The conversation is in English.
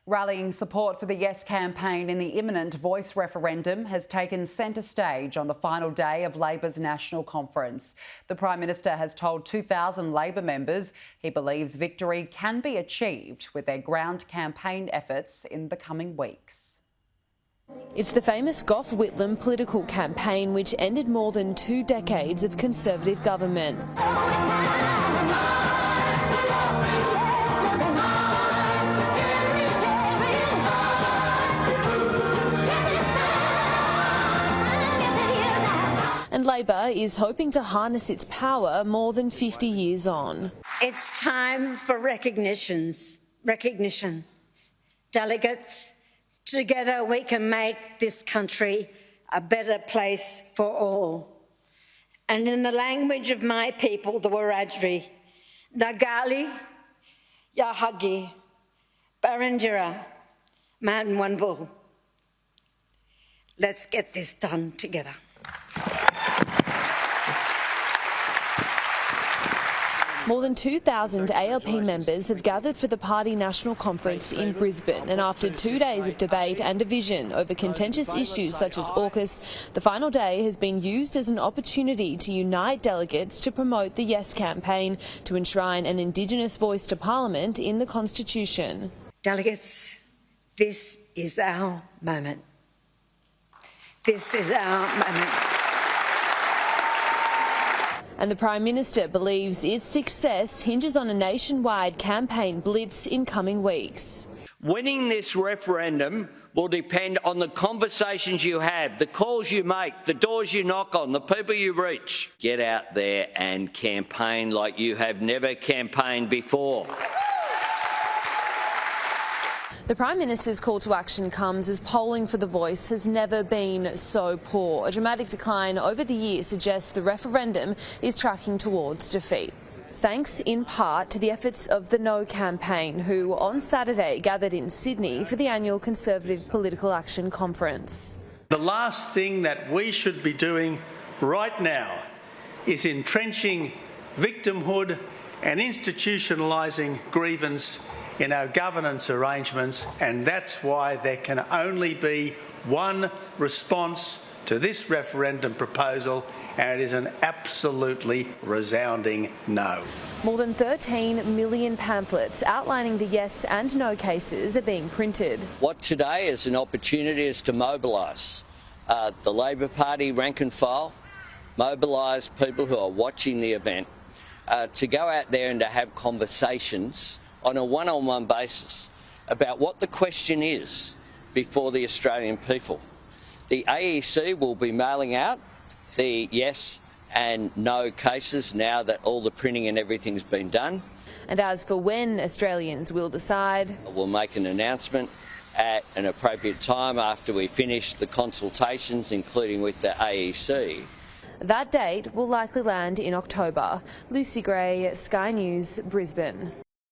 Rallying support for the Yes campaign in the imminent Voice referendum has taken centre stage on the final day of Labor's national conference. The Prime Minister has told 2,000 Labor members he believes victory can be achieved with their ground campaign efforts in the coming weeks. It's the famous Gough Whitlam political campaign which ended more than 2 decades of Conservative government. And Labor is hoping to harness its power more than 50 years on. It's time for recognition. Delegates, together we can make this country a better place for all. And in the language of my people, the Wiradjuri, Nagali, Yahagi, Barandjira, Manwanbul. Let's get this done together. More than 2,000 ALP members have gathered for the party national conference in Brisbane, and after 2 days of debate and division over contentious issues such as AUKUS, the final day has been used as an opportunity to unite delegates to promote the Yes campaign to enshrine an Indigenous voice to Parliament in the Constitution. Delegates, this is our moment. This is our moment. And the Prime Minister believes its success hinges on a nationwide campaign blitz in coming weeks. Winning this referendum will depend on the conversations you have, the calls you make, the doors you knock on, the people you reach. Get out there and campaign like you have never campaigned before. The Prime Minister's call to action comes as polling for the Voice has never been so poor. A dramatic decline over the year suggests the referendum is tracking towards defeat. Thanks in part to the efforts of the No campaign, who on Saturday gathered in Sydney for the annual Conservative Political Action Conference. The last thing that we should be doing right now is entrenching victimhood and institutionalising grievance in our governance arrangements, and that's why there can only be one response to this referendum proposal, and it is an absolutely resounding no. More than 13 million pamphlets outlining the Yes and No cases are being printed. What today is an opportunity is to mobilise the Labor Party rank and file, mobilise people who are watching the event, to go out there and to have conversations on a one-on-one basis about what the question is before the Australian people. The AEC will be mailing out the Yes and No cases now that all the printing and everything's been done. And as for when Australians will decide, we'll make an announcement at an appropriate time after we finish the consultations, including with the AEC. That date will likely land in October. Lucy Gray, Sky News, Brisbane.